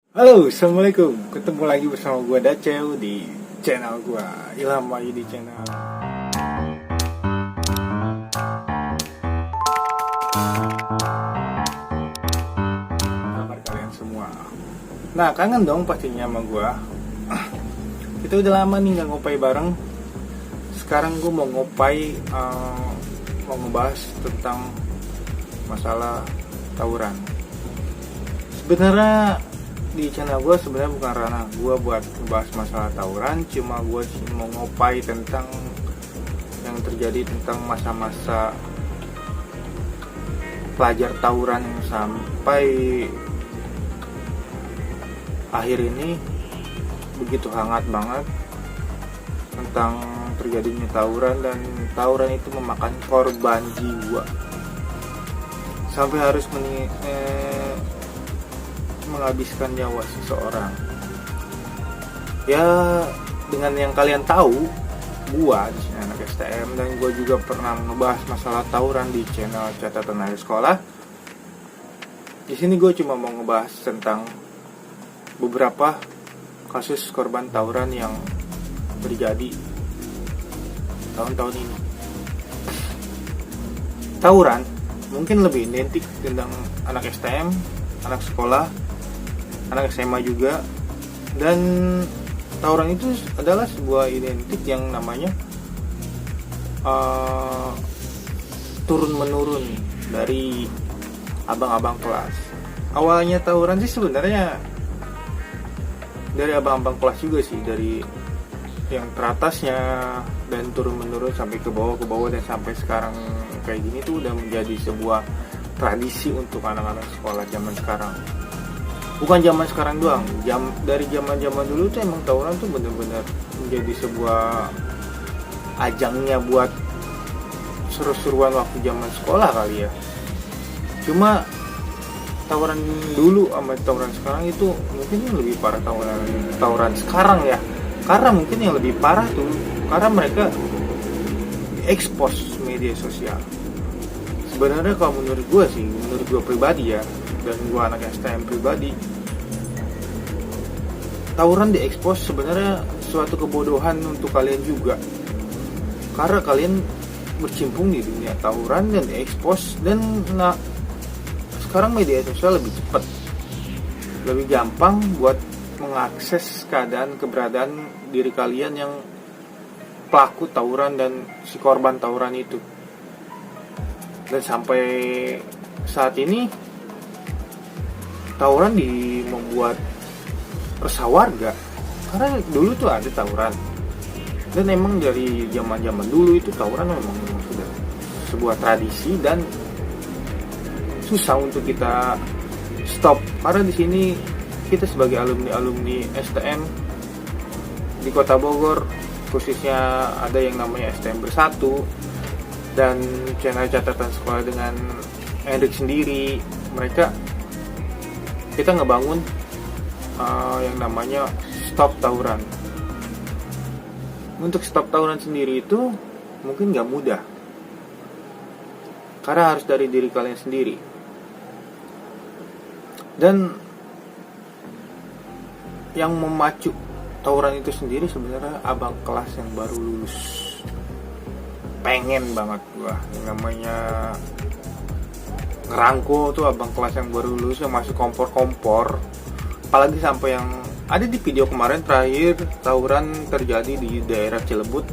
Halo, assalamualaikum. Ketemu lagi bersama gue Daceu di channel gue Ilham di channel. Kabar kalian semua? Nah, kangen dong pastinya sama gue. Kita udah lama nih nggak ngopai bareng. Sekarang gue mau ngopai, mau ngebahas tentang masalah tawuran. Sebenarnya di channel gue sebenarnya bukan ranah gue buat ngebahas masalah tawuran, cuma gue mau ngopai tentang yang terjadi tentang masa-masa pelajar tawuran yang sampai akhir ini begitu hangat banget tentang terjadinya tawuran, dan tawuran itu memakan korban jiwa sampai harus menghabiskan nyawa seseorang. Ya, dengan yang kalian tahu, gua di sini anak STM, dan gua juga pernah ngebahas masalah tawuran di channel catatan akhir sekolah. Di sini gue cuma mau ngebahas tentang beberapa kasus korban tawuran yang terjadi tahun-tahun ini. Tawuran mungkin lebih identik tentang anak STM, anak sekolah, anak SMA juga, dan tawuran itu adalah sebuah identik yang namanya turun menurun dari abang-abang kelas. Awalnya tawuran sih sebenarnya dari abang-abang kelas juga sih, dari yang teratasnya dan turun menurun sampai ke bawah dan sampai sekarang kayak gini tuh udah menjadi sebuah tradisi untuk anak-anak sekolah zaman sekarang. Bukan zaman sekarang doang, dari zaman dulu tuh emang tawuran tuh benar-benar menjadi sebuah ajangnya buat seru-seruan waktu zaman sekolah kali ya. Cuma tawuran dulu sama tawuran sekarang itu mungkin yang lebih parah tawuran sekarang ya. Karena mungkin yang lebih parah tuh karena mereka ekspos media sosial. Sebenarnya kalau menurut gue pribadi ya, dan gue anak STM pribadi, tawuran diekspos sebenarnya suatu kebodohan untuk kalian juga, karena kalian bercimpung di dunia tawuran dan diekspos. Dan sekarang media sosial lebih cepat, lebih gampang buat mengakses keberadaan diri kalian yang pelaku tawuran dan si korban tawuran itu. Dan sampai saat ini tawuran membuat resah warga, karena dulu tuh ada tawuran, dan emang dari zaman dulu itu tawuran memang sudah sebuah tradisi dan susah untuk kita stop. Karena di sini kita sebagai alumni STM di Kota Bogor, khususnya ada yang namanya STM Bersatu dan channel catatan sekolah dengan Hendrik sendiri, kita ngebangun yang namanya stop tawuran. Untuk stop tawuran sendiri itu mungkin gak mudah, karena harus dari diri kalian sendiri. Dan yang memacu tawuran itu sendiri sebenarnya abang kelas yang baru lulus. Pengen banget gua yang namanya ngerangkul tuh abang kelas yang baru lulus yang masih kompor-kompor. Apalagi sampai yang ada di video kemarin terakhir tawuran terjadi di daerah Cilebut.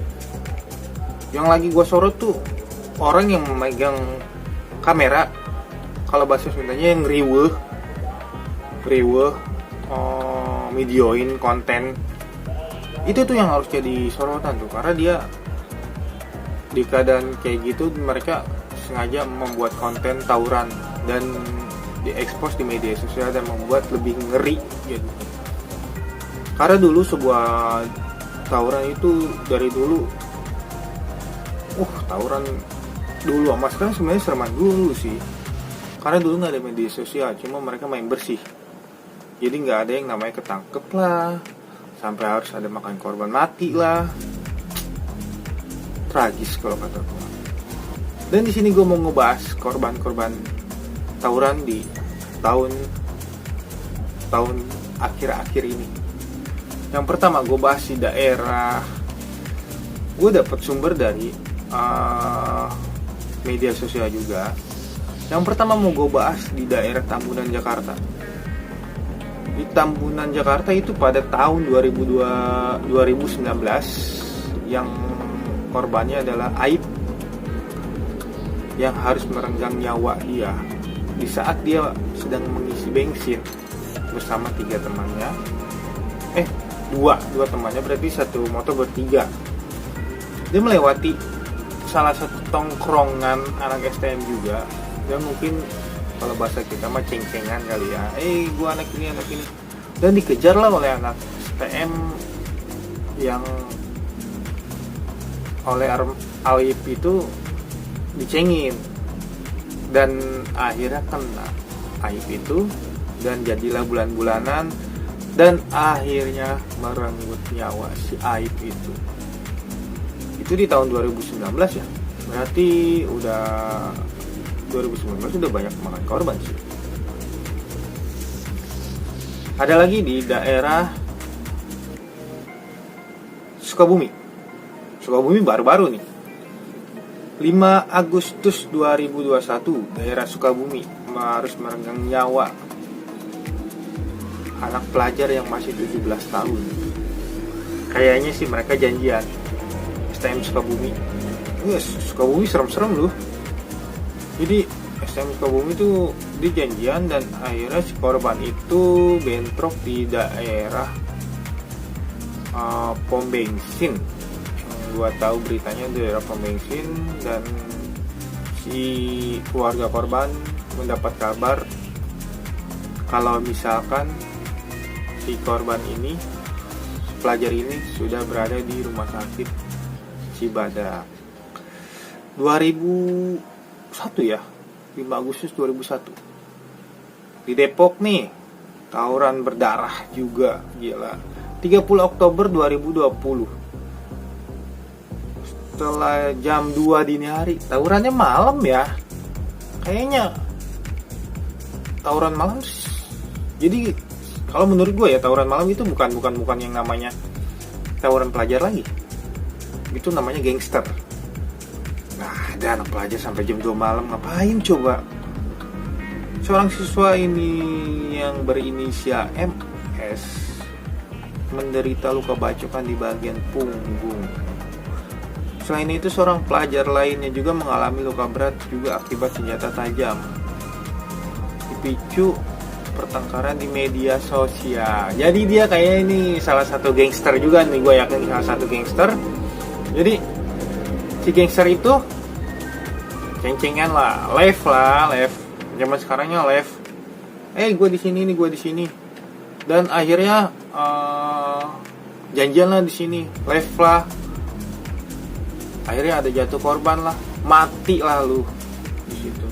Yang lagi gua sorot tuh orang yang memegang kamera, kalau bahasa Sundanya yang riweuh, videoin konten. Itu tuh yang harus jadi sorotan tuh, karena dia di keadaan kayak gitu mereka sengaja membuat konten tawuran dan diekspos di media sosial dan membuat lebih ngeri gitu. Karena dulu sebuah tawuran itu dari dulu tawuran dulu sama sekarang sebenarnya sereman dulu sih. Karena dulu nggak ada media sosial, cuma mereka main bersih. Jadi nggak ada yang namanya ketangkep lah, sampai harus ada makan korban mati lah. Tragis kalau kata gue. Dan di sini gue mau ngebahas korban-korban tawuran di tahun akhir-akhir ini. Yang pertama gue bahas di daerah, gue dapat sumber dari media sosial juga. Yang pertama mau gue bahas di daerah Tambunan, Jakarta. Di Tambunan, Jakarta itu pada tahun 2019 yang korbannya adalah Aib yang harus merenggang nyawa dia di saat dia sedang mengisi bensin bersama dua temannya, berarti satu motor bertiga. Dia melewati salah satu tongkrongan anak STM juga, dan mungkin kalau bahasa kita mah ceng-cengan kali ya, gua anak ini, dan dikejar lah oleh anak STM yang oleh Aib itu dicengin, dan akhirnya kena Aib itu dan jadilah bulan-bulanan, dan akhirnya merenggut nyawa si Aib itu di tahun 2019 ya, berarti udah 2019 udah banyak makan korban sih. Ada lagi di daerah Sukabumi baru-baru nih, 5 Agustus 2021, daerah Sukabumi harus merenggang nyawa anak pelajar yang masih 17 tahun. Kayaknya sih mereka janjian, STM Sukabumi. Sukabumi serem-serem loh. Jadi STM Sukabumi itu dijanjian, dan akhirnya si korban itu bentrok di daerah pom bensin. Gua tahu beritanya di daerah pom bensin, dan si keluarga korban mendapat kabar kalau misalkan si korban ini, si pelajar ini sudah berada di rumah sakit Cibadak. 2001 ya, 5 Agustus 2001. Di Depok nih, tawuran berdarah juga, gila. 30 Oktober 2020. Setelah jam 2 dini hari, tawurannya malam ya. Kayaknya tawuran malam. Jadi kalau menurut gue ya, tawuran malam itu bukan yang namanya tawuran pelajar lagi. Itu namanya gangster. Nah, ada anak pelajar sampai jam 2 malam ngapain coba? Seorang siswa ini yang berinisial MS menderita luka bacokan di bagian punggung. Selain itu, seorang pelajar lainnya juga mengalami luka berat juga akibat senjata tajam. Dipicu pertengkaran di media sosial. Jadi dia kayak ini salah satu gangster juga nih, gue yakin salah satu gangster. Jadi si gangster itu ceng-cengan lah, live. Zaman sekarangnya live. Gue di sini nih, gue di sini. Dan akhirnya janjian lah di sini, live lah. Akhirnya ada jatuh korban lah, mati lah lu di situ.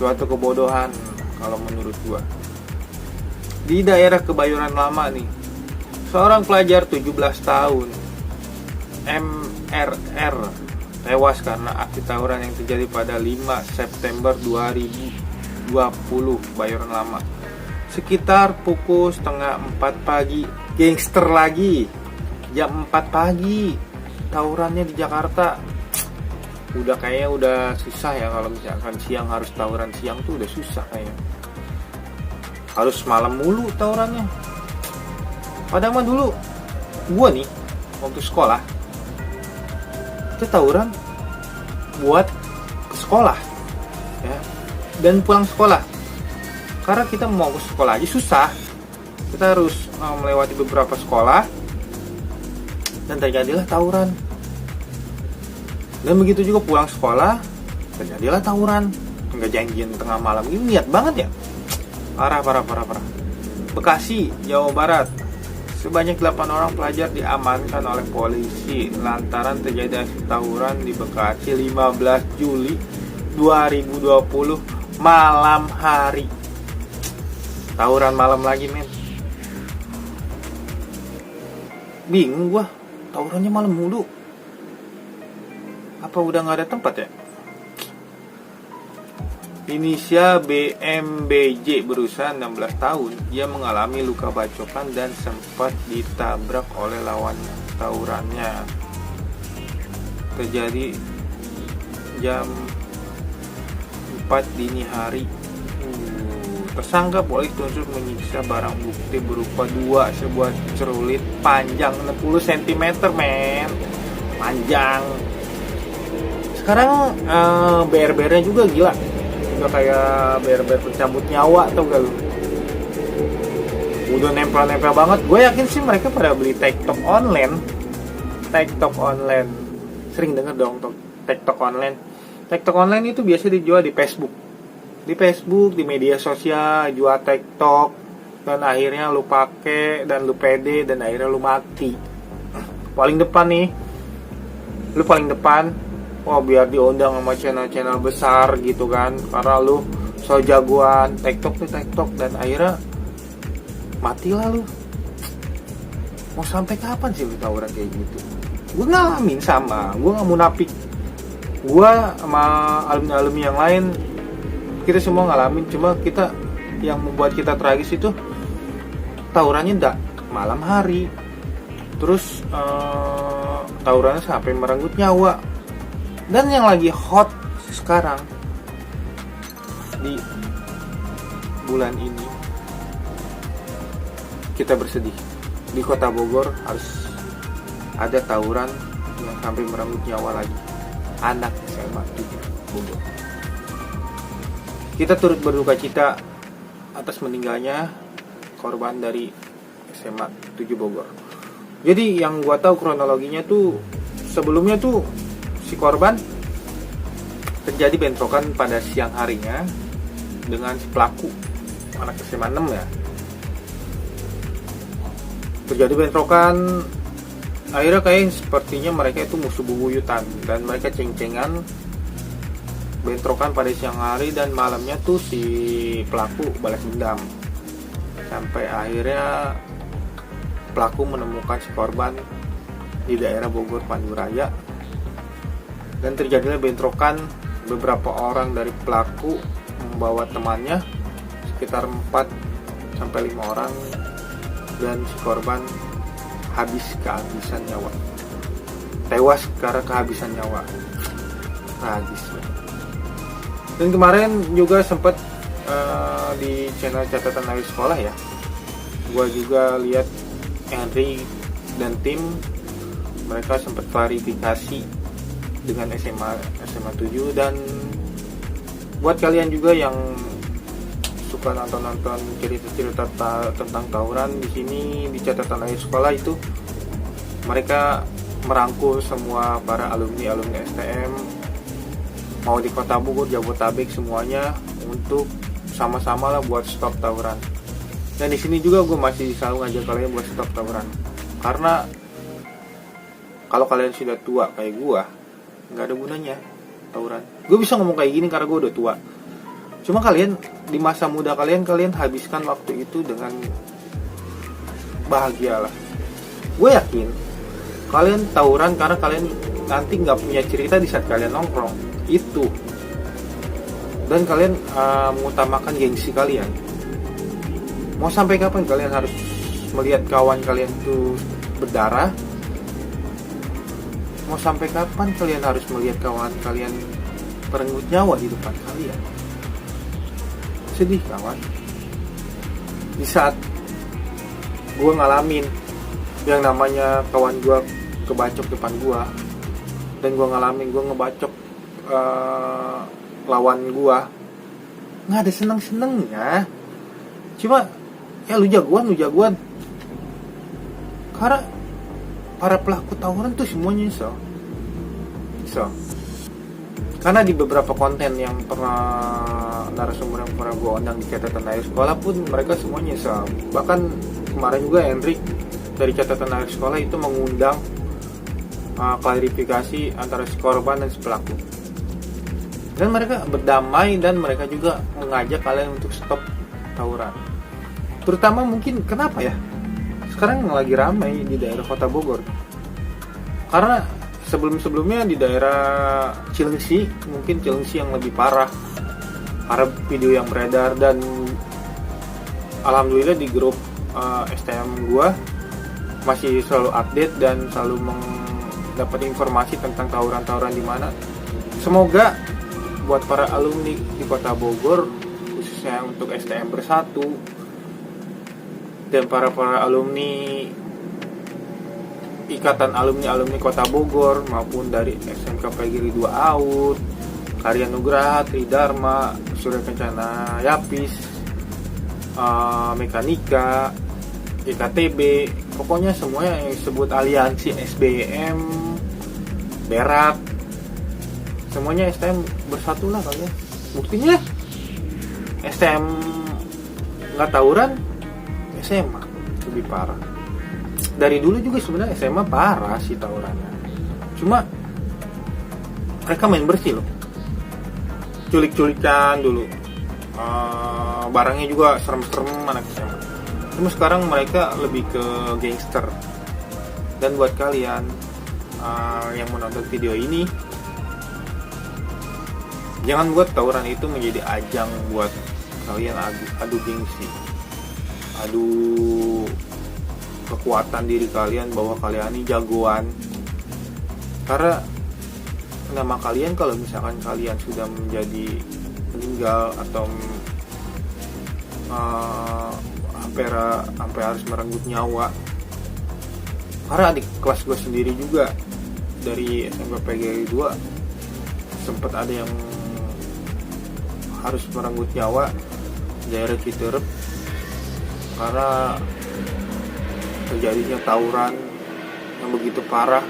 Suatu kebodohan kalau menurut gua. Di daerah Kebayoran Lama nih, seorang pelajar 17 tahun MRR tewas karena aksi tawuran yang terjadi pada 5 September 2020 Kebayoran Lama. Sekitar pukul setengah 4 pagi, gangster lagi. Jam 4 pagi tawurannya di Jakarta. Udah susah ya, kalau misalkan siang harus tawuran siang tuh udah susah kayaknya. Harus malam mulu tawurannya. Padahal mah dulu gua nih waktu sekolah itu tawuran buat ke sekolah ya, dan pulang sekolah. Karena kita mau ke sekolah aja susah. Kita harus melewati beberapa sekolah, dan terjadilah tawuran. Dan begitu juga pulang sekolah, terjadilah tawuran. Enggak janjian tengah malam, ini niat banget ya. Parah. Bekasi, Jawa Barat. Sebanyak 8 orang pelajar diamankan oleh polisi lantaran terjadi aksi tawuran di Bekasi 15 Juli 2020 malam hari. Tawuran malam lagi, men. Bingung gua. Tawurannya malam mulu. Apa udah gak ada tempat ya? Inisial BMBJ berusia 16 tahun. Dia mengalami luka bacokan dan sempat ditabrak oleh lawan tawurannya. Terjadi jam 4 dini hari. Tersangka polisi tuntut menyiksa barang bukti berupa sebuah celurit panjang 60 cm, men. Panjang. Sekarang BR-BR-nya juga gila. Udah kayak BR-BR pencabut nyawa, tau gak lu? Udah nempel-nempel banget. Gue yakin sih mereka pada beli TikTok online. Sering denger dong TikTok online. TikTok online itu biasa dijual di Facebook. Di media sosial jual TikTok, dan akhirnya lu pake dan lu pede dan akhirnya lu mati. Paling depan nih. Lu paling depan. Wah, biar diundang sama channel-channel besar gitu kan, karena lu so jagoan TikTok dan akhirnya matilah lu. Mau sampai kapan sih lu tawuran kayak gitu? Gue ngalamin sama, gue gak munafik. Gue sama alumni-alumni yang lain, kita semua ngalamin. Cuma kita, yang membuat kita tragis itu tawurannya malam hari. Terus tawurannya sampai merenggut nyawa. Dan yang lagi hot sekarang di bulan ini, kita bersedih. Di kota Bogor harus ada tawuran yang sampai merenggut nyawa lagi. Anak SMA 7 Bogor. Kita turut berduka cita atas meninggalnya korban dari SMA 7 Bogor. Jadi yang gua tahu kronologinya tuh, sebelumnya tuh si korban terjadi bentrokan pada siang harinya dengan si pelaku, anak SMA 6 ya. Terjadi bentrokan, akhirnya kayak sepertinya mereka itu musuh bebuyutan dan mereka ceng-cengan. Bentrokan pada siang hari dan malamnya tuh si pelaku balas dendam. Sampai akhirnya pelaku menemukan si korban di daerah Bogor Panduraya. Dan terjadilah bentrokan, beberapa orang dari pelaku membawa temannya, sekitar 4-5 orang, dan si korban kehabisan nyawa. Tewas karena kehabisan nyawa. Tragis. Dan kemarin juga sempat di channel catatan akhir sekolah ya, gua juga lihat Henry dan tim, mereka sempat klarifikasi dengan SMA 7. Dan buat kalian juga yang suka nonton cerita-cerita tentang tawuran, di sini di catatan akhir sekolah itu mereka merangkul semua para alumni STM, mau di kota Bogor, Jabodetabek, semuanya untuk sama-sama lah buat stop tawuran. Dan di sini juga gue masih selalu ngajak kalian buat stop tawuran, karena kalau kalian sudah tua kayak gue, nggak ada gunanya tawuran. Gue bisa ngomong kayak gini karena gue udah tua. Cuma kalian di masa muda kalian habiskan waktu itu dengan bahagia lah. Gue yakin kalian tawuran karena kalian nanti nggak punya cerita di saat kalian nongkrong itu. Dan kalian mengutamakan gengsi kalian. Mau sampai kapan kalian harus melihat kawan kalian itu berdarah? Mau sampai kapan kalian harus melihat kawan kalian merenggut nyawa di depan kalian? Sedih kawan. Di saat gue ngalamin yang namanya kawan gue kebacok depan gue, dan gue ngalamin gue ngebacok lawan gue, nggak ada seneng-senengnya. Cuma ya lu jagoan. Karena para pelaku tawuran tuh semuanya nyesel. Karena di beberapa konten yang pernah narasumber yang pernah gue undang di catatan akhir sekolah pun mereka semuanya nyesel. Bahkan kemarin juga Hendrik dari catatan akhir sekolah itu mengundang klarifikasi antara si korban dan si pelaku. Dan mereka berdamai dan mereka juga mengajak kalian untuk stop tawuran. Terutama mungkin kenapa ya? Sekarang yang lagi ramai di daerah kota Bogor. Karena sebelum-sebelumnya di daerah Cilengsi, mungkin Cilengsi yang lebih parah. para video yang beredar. Dan alhamdulillah di grup STM gua masih selalu update dan selalu mendapat informasi tentang tawuran-tawuran di mana. Semoga buat para alumni di Kota Bogor, khususnya untuk STM Bersatu dan para alumni Ikatan Alumni Kota Bogor maupun dari SMK Pegiri 2 AUD, Karya Nugraha, Tridharma, Surya Kencana Yapis, Mekanika, IKTB, pokoknya semuanya yang disebut aliansi SBM, Berak, semuanya STM bersatu lah kalian. Buktinya STM nggak tawuran, SMA lebih parah. Dari dulu juga sebenarnya SMA parah sih tawurannya, cuma mereka main bersih loh, culik-culikan dulu, barangnya juga serem-serem anak SMA. Cuma sekarang mereka lebih ke gangster. Dan buat kalian yang menonton video ini, jangan buat tawuran itu menjadi ajang buat kalian adu gengsi, adu kekuatan diri kalian bahwa kalian ini jagoan. Karena nama kalian kalau misalkan kalian sudah menjadi meninggal atau sampai harus merenggut nyawa. Karena adik kelas gue sendiri juga dari SMK PGRI 2 sempat ada yang harus merenggut nyawa daerah Citerep karena terjadinya tawuran yang begitu parah,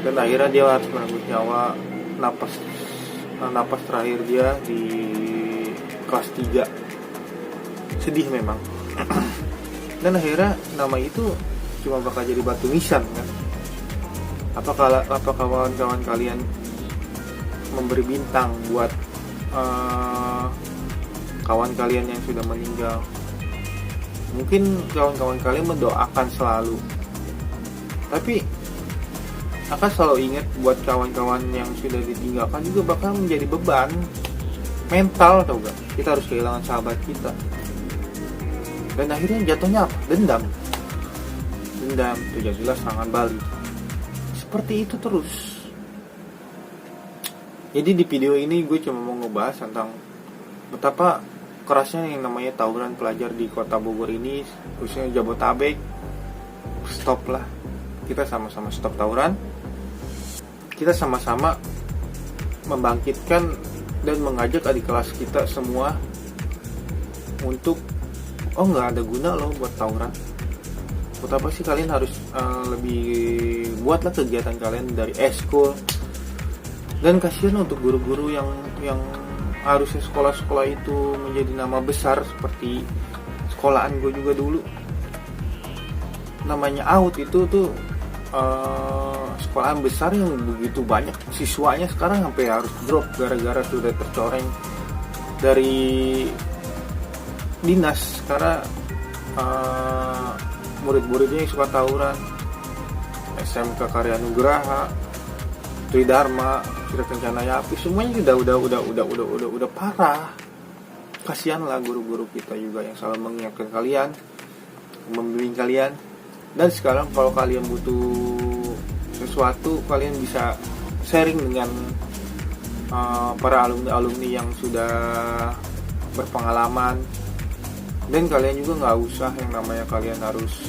dan akhirnya dia harus merenggut nyawa. Napas terakhir dia di kelas 3. Sedih memang. Dan akhirnya nama itu cuma bakal jadi batu nisan kan. Apa kawan-kawan kalian memberi bintang buat kawan kalian yang sudah meninggal? Mungkin kawan-kawan kalian mendoakan selalu, tapi akan selalu ingat buat kawan-kawan yang sudah ditinggalkan juga bakal menjadi beban mental, tau gak? Kita harus kehilangan sahabat kita, dan akhirnya jatuhnya apa? Dendam, itu jadilah serangan balik. Seperti itu terus. Jadi di video ini gue cuma mau ngebahas tentang betapa kerasnya yang namanya tawuran pelajar di Kota Bogor ini, khususnya Jabotabek. Stop lah, kita sama-sama stop tawuran. Kita sama-sama membangkitkan dan mengajak adik kelas kita semua untuk nggak ada guna loh buat tawuran. Buat apa sih kalian harus lebih buatlah kegiatan kalian dari eskul. Dan kasihan untuk guru-guru yang harusnya sekolah-sekolah itu menjadi nama besar, seperti sekolahan gue juga dulu. Namanya AUD itu tuh sekolahan besar yang begitu banyak siswanya, sekarang sampai harus drop gara-gara sudah tercoreng dari dinas karena murid-muridnya yang suka tawuran. SMK Karya Nugraha, Tridharma, Surya Kencana Yapis, semuanya udah parah. Kasihan lah guru-guru kita juga yang selalu mengingatkan kalian, membimbing kalian. Dan sekarang kalau kalian butuh sesuatu, kalian bisa sharing dengan para alumni yang sudah berpengalaman. Dan kalian juga nggak usah yang namanya kalian harus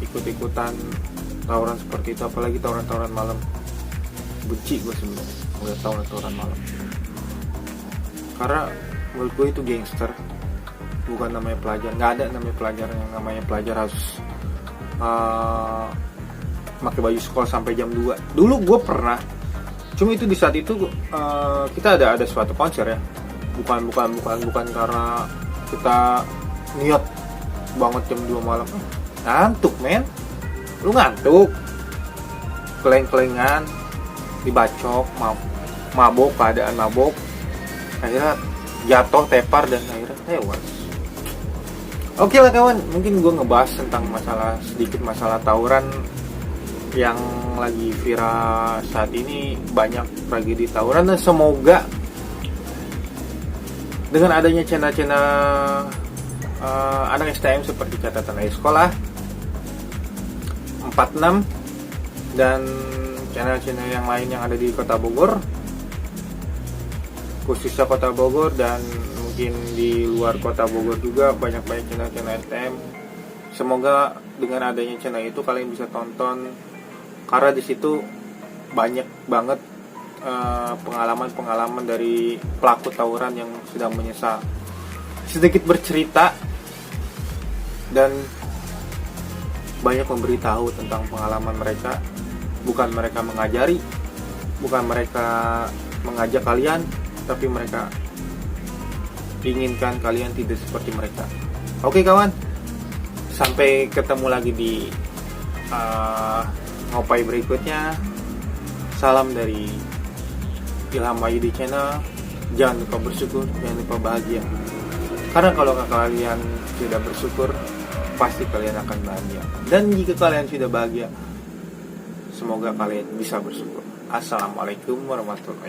ikut-ikutan tawuran seperti itu, apalagi tawuran-tawuran malam. Benci gue sebenarnya ngeliat tawuran malam, karena menurut gue itu gangster, bukan namanya pelajar. Nggak ada namanya pelajar. Yang namanya pelajar harus pakai baju sekolah sampai jam 2. Dulu gue pernah, cuma itu di saat itu kita ada suatu konser ya, bukan karena kita niat banget jam 2 malam. Ngantuk men, lu ngantuk, keleng-kelengan, dibacok, mabok, keadaan mabok, akhirnya jatuh, tepar, dan akhirnya tewas. Oke lah kawan, mungkin gue ngebahas tentang sedikit masalah tawuran yang lagi viral saat ini. Banyak tragedi tawuran, dan semoga Dengan adanya channel-channel anak STM seperti catatan akhir sekolah 46 dan channel-channel yang lain yang ada di Kota Bogor, khususnya Kota Bogor dan mungkin di luar Kota Bogor juga banyak-banyak channel-channel STM. Semoga dengan adanya channel itu kalian bisa tonton, karena di situ banyak banget pengalaman-pengalaman dari pelaku tawuran yang sedang menyesal, sedikit bercerita dan banyak memberitahu tentang pengalaman mereka. Bukan mereka mengajari, bukan mereka mengajak kalian, tapi mereka inginkan kalian tidak seperti mereka. Oke kawan, sampai ketemu lagi di ngopai berikutnya. Salam dari Ilham Wahyudi Channel. Jangan lupa bersyukur, jangan lupa bahagia. Karena kalau kalian sudah bersyukur, pasti kalian akan bahagia. Dan jika kalian sudah bahagia, semoga kalian bisa bersyukur. Assalamualaikum warahmatullahi